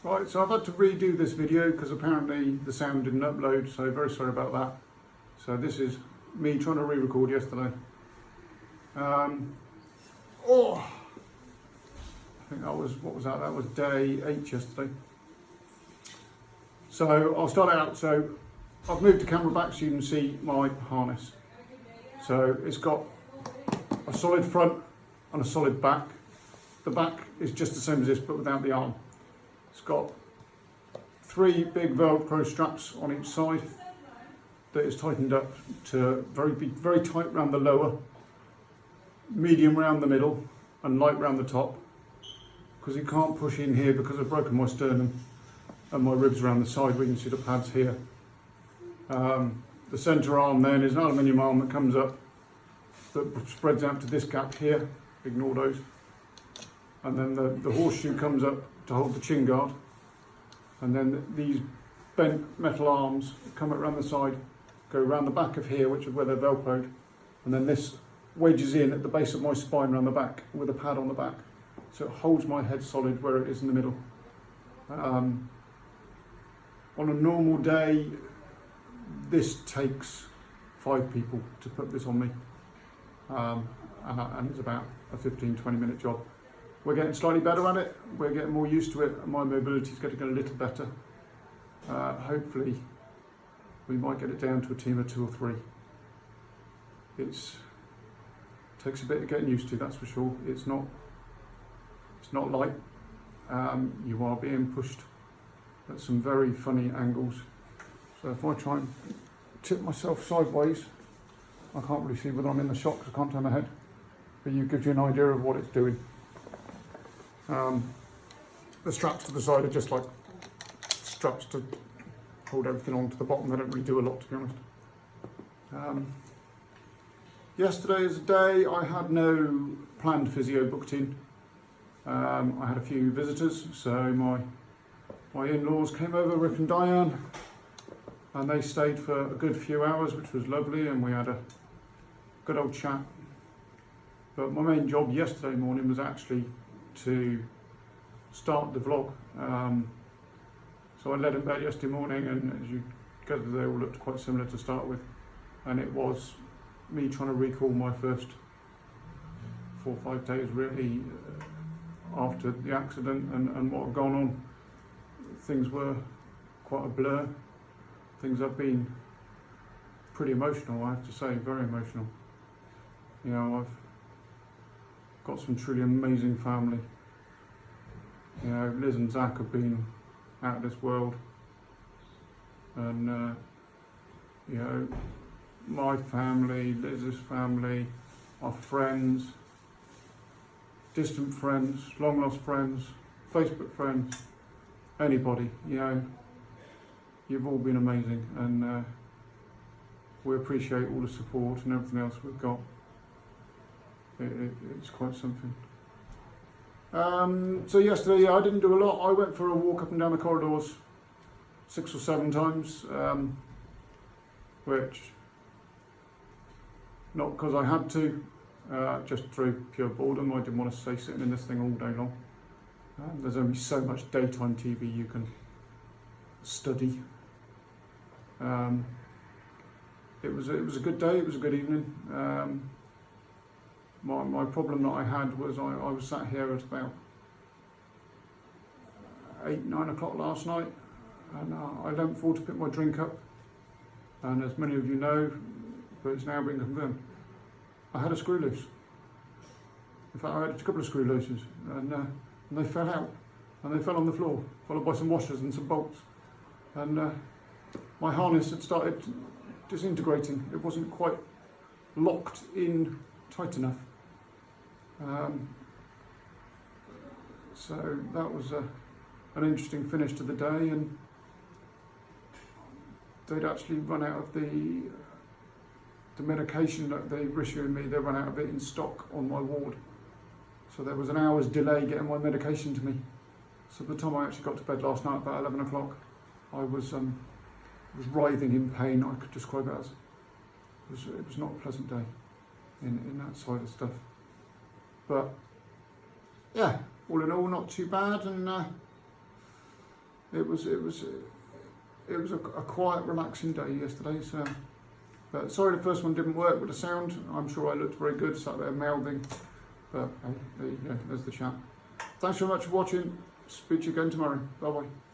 Right, so I've had to redo this video because apparently the sound didn't upload, so very sorry about that. So this is me trying to re-record yesterday. Oh, I think that was, what was that? That was day 8 yesterday. So I'll start out. So I've moved the camera back so you can see my harness. So it's got a solid front and a solid back. The back is just the same as this but without the arm. It's got 3 big Velcro straps on each side that is tightened up to be very tight around the lower, medium around the middle and light around the top, because you can't push in here because I've broken my sternum and my ribs around the side where you can see the pads here. The centre arm then is an aluminium arm that comes up that spreads out to this gap here, ignore those, and then the horseshoe comes up to hold the chin guard, and then these bent metal arms come around the side, go around the back of here, which is where they're velcroed, and then this wedges in at the base of my spine around the back with a pad on the back, so it holds my head solid where it is in the middle. On a normal day, this takes 5 people to put this on me, and it's about a 15-20 minute job. We're getting slightly better at it, we're getting more used to it, and my mobility is getting a little better. Hopefully we might get it down to a team of 2 or 3. It takes a bit of getting used to, that's for sure. It's not light. You are being pushed at some very funny angles. So if I try and tip myself sideways, I can't really see whether I'm in the shot because I can't turn my head, but it gives you an idea of what it's doing. The straps to the side are just like straps to hold everything onto the bottom. They don't really do a lot, to be honest. Yesterday is a day I had no planned physio booked in. I had a few visitors, so my in-laws came over, Rick and Diane, and they stayed for a good few hours, which was lovely, and we had a good old chat. But my main job yesterday morning was actually to start the vlog. So I led in bed yesterday morning, and as you gather, they all looked quite similar to start with, and it was me trying to recall my first 4 or 5 days really after the accident and what had gone on. Things were quite a blur. Things have been pretty emotional, I have to say, very emotional. You know, I've got some truly amazing family. You know, Liz and Zach have been out of this world, and you know, my family, Liz's family, our friends, distant friends, long lost friends, Facebook friends, anybody, you know, you've all been amazing, and we appreciate all the support and everything else we've got. It's quite something. So yesterday, I didn't do a lot. I went for a walk up and down the corridors 6 or 7 times, which, not because I had to, just through pure boredom. I didn't want to stay sitting in this thing all day long. There's only so much daytime TV you can study. It was a good day, it was a good evening. My problem that I had was I was sat here at about 8-9 o'clock last night, and I leant forward to pick my drink up, and as many of you know, but it's now been confirmed, I had a screw loose. In fact, I had a couple of screw looses, and they fell out, and they fell on the floor, followed by some washers and some bolts, and my harness had started disintegrating. It wasn't quite locked in tight enough. So that was an interesting finish to the day, and they'd actually run out of the medication that they were issuing me. They ran out of it in stock on my ward, so there was an hour's delay getting my medication to me. So by the time I actually got to bed last night, about 11 o'clock, I was writhing in pain. I could describe it as it was not a pleasant day in that side of stuff. But yeah, all in all, not too bad, and it was a quiet, relaxing day yesterday. So, but sorry the first one didn't work with the sound. I'm sure I looked very good, sat there mouthing. But hey, there you go. There's the chat. Thanks very much for watching. Speak to you again tomorrow. Bye bye.